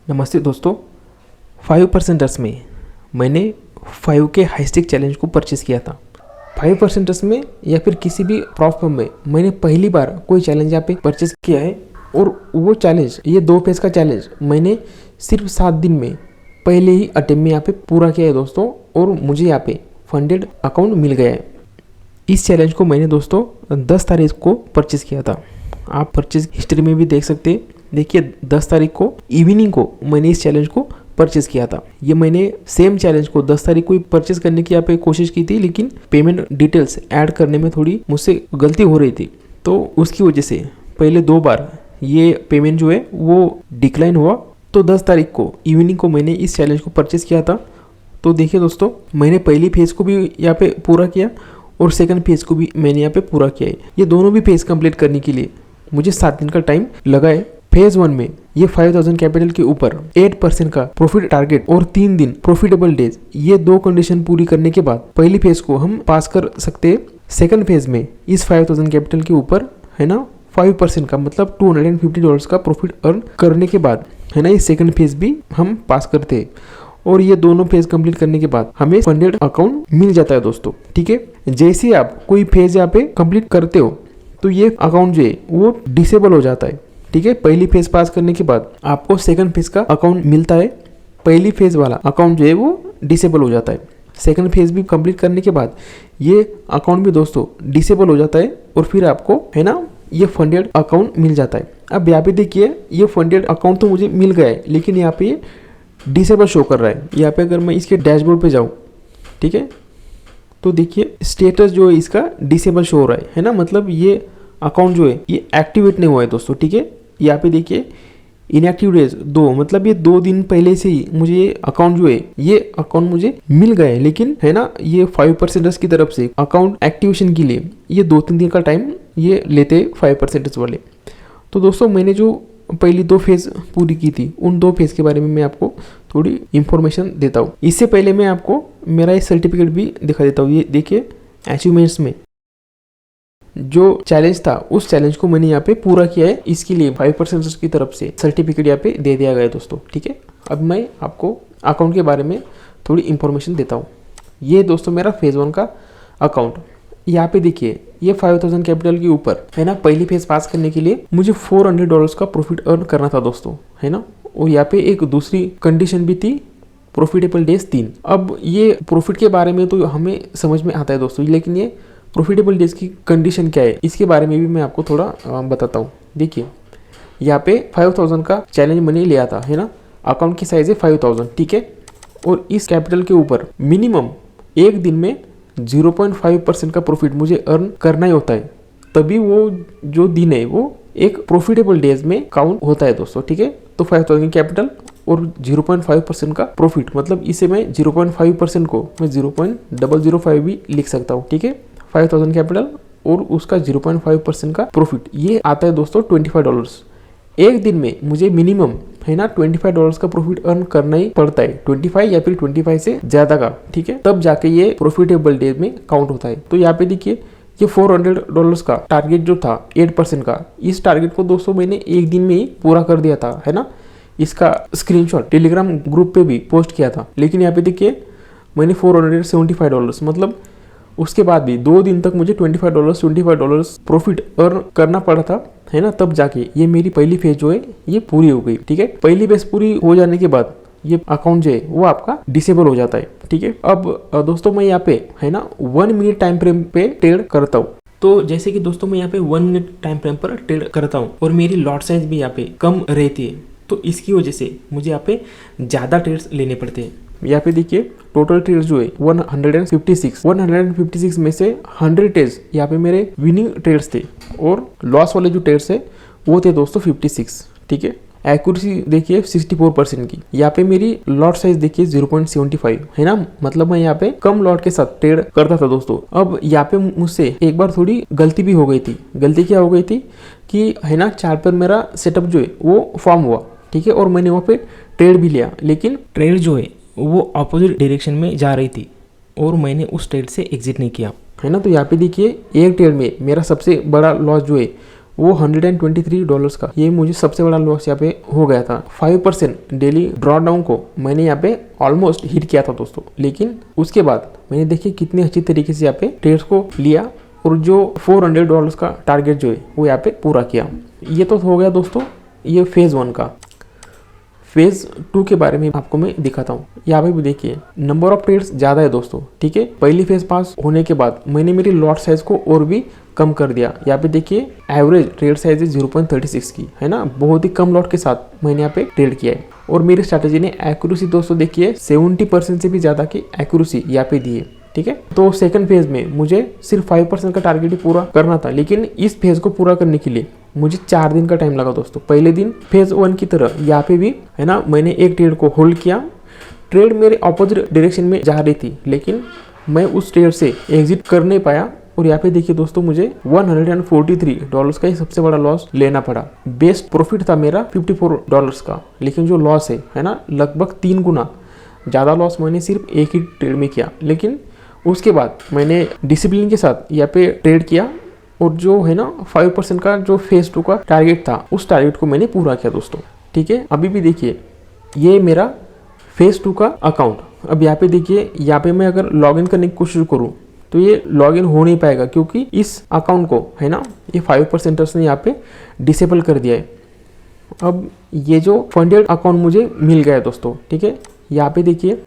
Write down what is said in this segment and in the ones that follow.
नमस्ते दोस्तों, 5% में मैंने 5 के हाईस्टिक चैलेंज को परचेज़ किया था। 5% में या फिर किसी भी प्रॉप फर्म में मैंने पहली बार कोई चैलेंज यहाँ पे परचेज़ किया है और वो चैलेंज, ये 2 फेज़ का चैलेंज मैंने सिर्फ 7 दिन में पहले ही अटेम्प्ट में यहाँ पे पूरा किया है दोस्तों, और मुझे यहाँ पे फंडेड अकाउंट मिल गया है। इस चैलेंज को मैंने दोस्तों 10 तारीख को परचेज़ किया था। आप परचेज़ हिस्ट्री में भी देख सकते हैं। देखिए 10 तारीख को इवनिंग को मैंने इस चैलेंज को परचेज़ किया था। ये मैंने सेम चैलेंज को 10 तारीख को परचेज़ करने की यहाँ पे कोशिश की थी, लेकिन पेमेंट डिटेल्स ऐड करने में थोड़ी मुझसे गलती हो रही थी, तो उसकी वजह से पहले 2 बार ये पेमेंट जो है वो डिक्लाइन हुआ। तो 10 तारीख को इवनिंग को मैंने इस चैलेंज को परचेज़ किया था। तो देखिए दोस्तों, मैंने पहली फेज़ को भी यहाँ पे पूरा किया और सेकंड फेज़ को भी मैंने यहाँ पे पूरा किया है। ये दोनों भी फेज़ कंप्लीट करने के लिए मुझे 7 दिन का टाइम लगा है। फेज 1 में ये 5000 कैपिटल के ऊपर 8% का प्रॉफिट टारगेट और 3 दिन प्रॉफिटेबल डेज, ये 2 कंडीशन पूरी करने के बाद पहली फेज को हम पास कर सकते हैं। सेकंड फेज में इस 5000 कैपिटल के ऊपर है ना 5% का मतलब $250 का प्रॉफिट अर्न करने के बाद है ना ये सेकंड फेज भी हम पास करते हैं, और ये दोनों फेज कंप्लीट करने के बाद हमें फंडेड अकाउंट मिल जाता है दोस्तों। ठीक है, जैसे ही आप कोई फेज यहाँ पे कंप्लीट करते हो तो ये अकाउंट जो है वो डिसेबल हो जाता है। ठीक है, पहली फेज पास करने के बाद आपको सेकंड फेज का अकाउंट मिलता है। पहली फेज वाला अकाउंट जो है वो डिसेबल हो जाता है। सेकंड फेज भी कंप्लीट करने के बाद ये अकाउंट भी दोस्तों डिसेबल हो जाता है, और फिर आपको है ना ये फंडेड अकाउंट मिल जाता है। अब यहाँ पे देखिए ये फंडेड अकाउंट तो मुझे मिल गया है, लेकिन यहाँ पे ये डिसेबल शो कर रहा है। यहाँ पे अगर मैं इसके डैशबोर्ड पे जाऊँ, ठीक है, तो देखिए स्टेटस जो है इसका डिसेबल शो हो रहा है ना, मतलब ये अकाउंट जो है ये एक्टिवेट नहीं हुआ है दोस्तों। ठीक है, यहाँ पे देखिए इनएक्टिव डेज 2, मतलब ये 2 दिन पहले से ही मुझे ये अकाउंट जो है ये अकाउंट मुझे मिल गया है, लेकिन है ना ये 5% की तरफ से अकाउंट एक्टिवेशन के लिए ये 2-3 दिन का टाइम ये लेते 5% वाले। तो दोस्तों मैंने जो पहली 2 फेज पूरी की थी, उन 2 फेज के बारे में मैं आपको थोड़ी इंफॉर्मेशन देता हूँ। इससे पहले मैं आपको मेरा ये सर्टिफिकेट भी दिखा देता हूँ। ये देखिए अचीवमेंट्स में जो चैलेंज था उस चैलेंज को मैंने यहाँ पे पूरा किया है। इसके लिए 5% की तरफ से सर्टिफिकेट यहाँ पे दे दिया गया है दोस्तों। ठीक है, अब मैं आपको अकाउंट के बारे में थोड़ी इंफॉर्मेशन देता हूँ। ये दोस्तों मेरा फेज 1 का अकाउंट, यहाँ पे देखिए ये 5000 कैपिटल के ऊपर है ना पहली फेज पास करने के लिए मुझे $400 का प्रॉफिट अर्न करना था दोस्तों, है ना। और यहाँ पे एक दूसरी कंडीशन भी थी, प्रॉफिटेबल डेज 3। अब ये प्रॉफिट के बारे में तो हमें समझ में आता है दोस्तों, लेकिन ये प्रॉफिटेबल डेज की कंडीशन क्या है इसके बारे में भी मैं आपको थोड़ा बताता हूँ। देखिए यहाँ पे 5000 का चैलेंज मैंने लिया था, है ना। अकाउंट की साइज है 5000, ठीक है, और इस कैपिटल के ऊपर मिनिमम एक दिन में 0.5% का प्रॉफिट मुझे अर्न करना ही होता है, तभी वो जो दिन है वो एक प्रॉफिटेबल डेज में काउंट होता है दोस्तों। ठीक है, तो 5000 कैपिटल और 0.5% का प्रॉफिट, मतलब इसे मैं 0.5% को मैं 0.005 भी लिख सकता हूँ। ठीक है, 5000 कैपिटल और उसका 0.5% का प्रॉफिट, ये आता है दोस्तों $25। एक दिन में मुझे मिनिमम है ना $25 का प्रॉफिट अर्न करना ही पड़ता है, 25 या फिर 25 से ज्यादा का। ठीक है, तब जाके ये प्रॉफिटेबल डे में काउंट होता है। तो यहाँ पे देखिए ये $400 का टारगेट जो था 8% का, इस टारगेट को दोस्तों मैंने एक दिन में ही पूरा कर दिया था, है ना। इसका स्क्रीनशॉट टेलीग्राम ग्रुप पे भी पोस्ट किया था। लेकिन यहाँ पे देखिए मैंने $475, मतलब उसके बाद भी 2 दिन तक मुझे $25 प्रॉफिट अर्न करना पड़ा था, है ना। तब जाके ये मेरी पहली फेज जो है ये पूरी हो गई। ठीक है, पहली फेज पूरी हो जाने के बाद ये अकाउंट जो है वो आपका डिसेबल हो जाता है। ठीक है, अब दोस्तों मैं यहाँ पे है ना 1 मिनट टाइम फ्रेम पे ट्रेड करता हूँ। तो जैसे कि दोस्तों मैं यहाँ पे 1 मिनट टाइम फ्रेम पर ट्रेड करता हूँ और मेरी लॉट साइज भी यहाँ पे कम रहती है, तो इसकी वजह से मुझे यहाँ पे ज़्यादा ट्रेड्स लेने पड़ते हैं। यहाँ पे देखिए टोटल ट्रेड्स जो है 156 में से 100 ट्रेड्स यहाँ पे मेरे विनिंग ट्रेड्स थे, और लॉस वाले जो ट्रेड्स है वो थे दोस्तों 56। ठीक है, एक्यूरेसी देखिए 64% की। यहाँ पे मेरी लॉट साइज देखिए 0.75 है ना, मतलब मैं यहाँ पे कम लॉट के साथ ट्रेड करता था दोस्तों। अब यहाँ पे मुझसे एक बार थोड़ी गलती भी हो गई थी। गलती क्या हो गई थी कि है ना चार्ट पर मेरा सेटअप जो है वो फॉर्म हुआ, ठीक है, और मैंने वहाँ पे ट्रेड भी लिया, लेकिन ट्रेड जो है वो अपोजिट डायरेक्शन में जा रही थी और मैंने उस ट्रेड से एग्जिट नहीं किया, है ना। तो यहाँ पे देखिए एक ट्रेड में मेरा सबसे बड़ा लॉस जो है वो $123 का, ये मुझे सबसे बड़ा लॉस यहाँ पे हो गया था। 5% डेली ड्रॉ डाउन को मैंने यहाँ पे ऑलमोस्ट हिट किया था दोस्तों, लेकिन उसके बाद मैंने देखिए कितनी अच्छी तरीके से यहाँ पे ट्रेड्स को लिया और जो $400 का टारगेट जो है वो यहाँ पे पूरा किया। ये तो हो गया दोस्तों ये फेज़ 1 का। फेज़ 2 के बारे में आपको मैं दिखाता हूँ। यहाँ पे भी देखिए नंबर ऑफ ट्रेड्स ज़्यादा है दोस्तों, ठीक है। पहली फेज पास होने के बाद मैंने मेरी लॉट साइज को और भी कम कर दिया। यहाँ पे देखिए एवरेज ट्रेड साइज है 0.36 की, है ना। बहुत ही कम लॉट के साथ मैंने यहाँ पे ट्रेड किया है और मेरी स्ट्रैटेजी ने एक्यूरेसी दोस्तों देखिए 70% से भी ज़्यादा की एक्यूरेसी यहाँ पे दी है, ठीक है। तो सेकंड फेज में मुझे सिर्फ 5% का टारगेट ही पूरा करना था, लेकिन इस फेज को पूरा करने के लिए मुझे 4 दिन का टाइम लगा दोस्तों। पहले दिन फेज 1 की तरह यहाँ पे भी, है ना, मैंने एक ट्रेड को होल्ड किया। ट्रेड मेरे ऑपोजिट डायरेक्शन में जा रही थी, लेकिन मैं उस ट्रेड से एग्जिट कर नहीं पाया और यहाँ पे देखिए दोस्तों मुझे $143 का ही सबसे बड़ा लॉस लेना पड़ा। बेस्ट प्रॉफिट था मेरा $54 का, लेकिन जो लॉस है ना, लगभग 3 गुना ज़्यादा लॉस मैंने सिर्फ एक ही ट्रेड में किया। लेकिन उसके बाद मैंने डिसिप्लिन के साथ यहाँ पे ट्रेड किया और जो है ना 5% का जो फेज 2 का टारगेट था उस टारगेट को मैंने पूरा किया दोस्तों, ठीक है। अभी भी देखिए ये मेरा फेज 2 का अकाउंट। अब यहाँ पे देखिए, यहाँ पे मैं अगर लॉगिन करने की कोशिश करूँ तो ये लॉगिन हो नहीं पाएगा, क्योंकि इस अकाउंट को, है ना, ये 5%ers ने यहाँ पे डिसेबल कर दिया है। अब ये जो फंडेड अकाउंट मुझे मिल गया है दोस्तों, ठीक है। यहाँ पे देखिए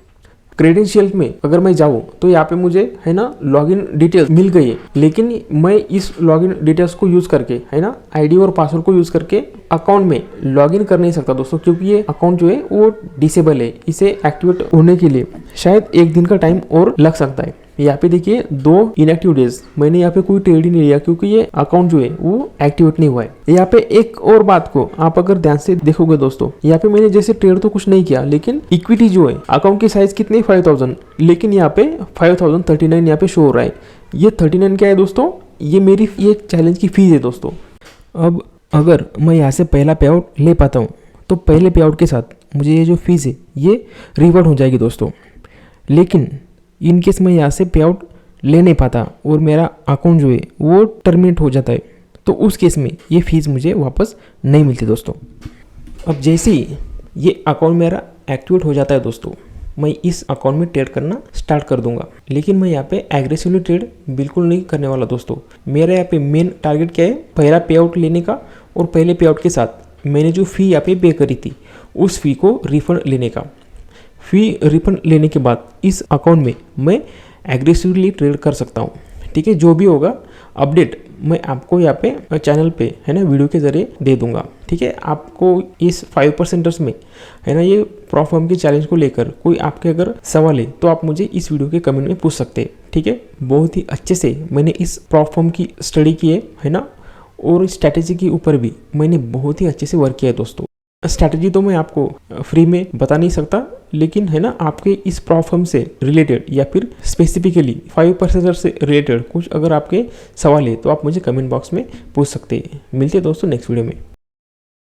क्रेडेंशियल में अगर मैं जाऊँ तो यहाँ पे मुझे, है ना, लॉगिन डिटेल्स मिल गई है, लेकिन मैं इस लॉगिन डिटेल्स को यूज़ करके, है ना, आईडी और पासवर्ड को यूज़ करके अकाउंट में लॉगिन कर नहीं सकता दोस्तों, क्योंकि ये अकाउंट जो है वो डिसेबल है। इसे एक्टिवेट होने के लिए शायद 1 दिन का टाइम और लग सकता है। यहाँ पे देखिए 2 इनएक्टिव डेज मैंने यहाँ पे कोई ट्रेड ही नहीं लिया, क्योंकि ये अकाउंट जो है वो एक्टिवेट नहीं हुआ है। यहाँ पे एक और बात को आप अगर ध्यान से देखोगे दोस्तों, यहाँ पे मैंने जैसे ट्रेड तो कुछ नहीं किया, लेकिन इक्विटी जो है अकाउंट की साइज कितनी 5000, लेकिन यहाँ पे 5039 यहाँ पे शो हो रहा है। ये 39 क्या है दोस्तों, ये मेरी ये चैलेंज की फीस है दोस्तों। अब अगर मैं यहाँ से पहला पे आउट ले पाता हूँ तो पहले पे आउट के साथ मुझे ये जो फीस है ये रिवर्ट हो जाएगी दोस्तों। लेकिन इन केस मैं यहाँ से पे आउट ले नहीं पाता और मेरा अकाउंट जो है वो टर्मिनेट हो जाता है, तो उस केस में ये फीस मुझे वापस नहीं मिलती दोस्तों। अब जैसे ही ये अकाउंट मेरा एक्टिवेट हो जाता है दोस्तों, मैं इस अकाउंट में ट्रेड करना स्टार्ट कर दूंगा। लेकिन मैं यहाँ पे एग्रेसिवली ट्रेड बिल्कुल नहीं करने वाला दोस्तों। मेरा यहाँ पे मेन टारगेट क्या है, पहला पे आउट लेने का, और पहले पे आउट के साथ मैंने जो फ़ी यहाँ पे पे करी थी उस फ़ी को रिफंड लेने का। फ़ी रिफंड लेने के बाद इस अकाउंट में मैं एग्रेसिवली ट्रेड कर सकता हूँ, ठीक है। जो भी होगा अपडेट मैं आपको यहाँ पे चैनल पे, है ना, वीडियो के ज़रिए दे दूंगा, ठीक है। आपको इस 5%ers में, है ना, ये प्रॉप फर्म के चैलेंज को लेकर कोई आपके अगर सवाल है तो आप मुझे इस वीडियो के कमेंट में पूछ सकते हैं, ठीक है। बहुत ही अच्छे से मैंने इस प्रॉप फर्म की स्टडी की है ना, और स्ट्रैटेजी के ऊपर भी मैंने बहुत ही अच्छे से वर्क किया है दोस्तों। स्ट्रैटेजी तो मैं आपको फ्री में बता नहीं सकता, लेकिन, है ना, आपके इस प्रॉप फर्म से रिलेटेड या फिर स्पेसिफिकली 5% से रिलेटेड कुछ अगर आपके सवाल है तो आप मुझे कमेंट बॉक्स में पूछ सकते हैं। मिलते हैं दोस्तों नेक्स्ट वीडियो में।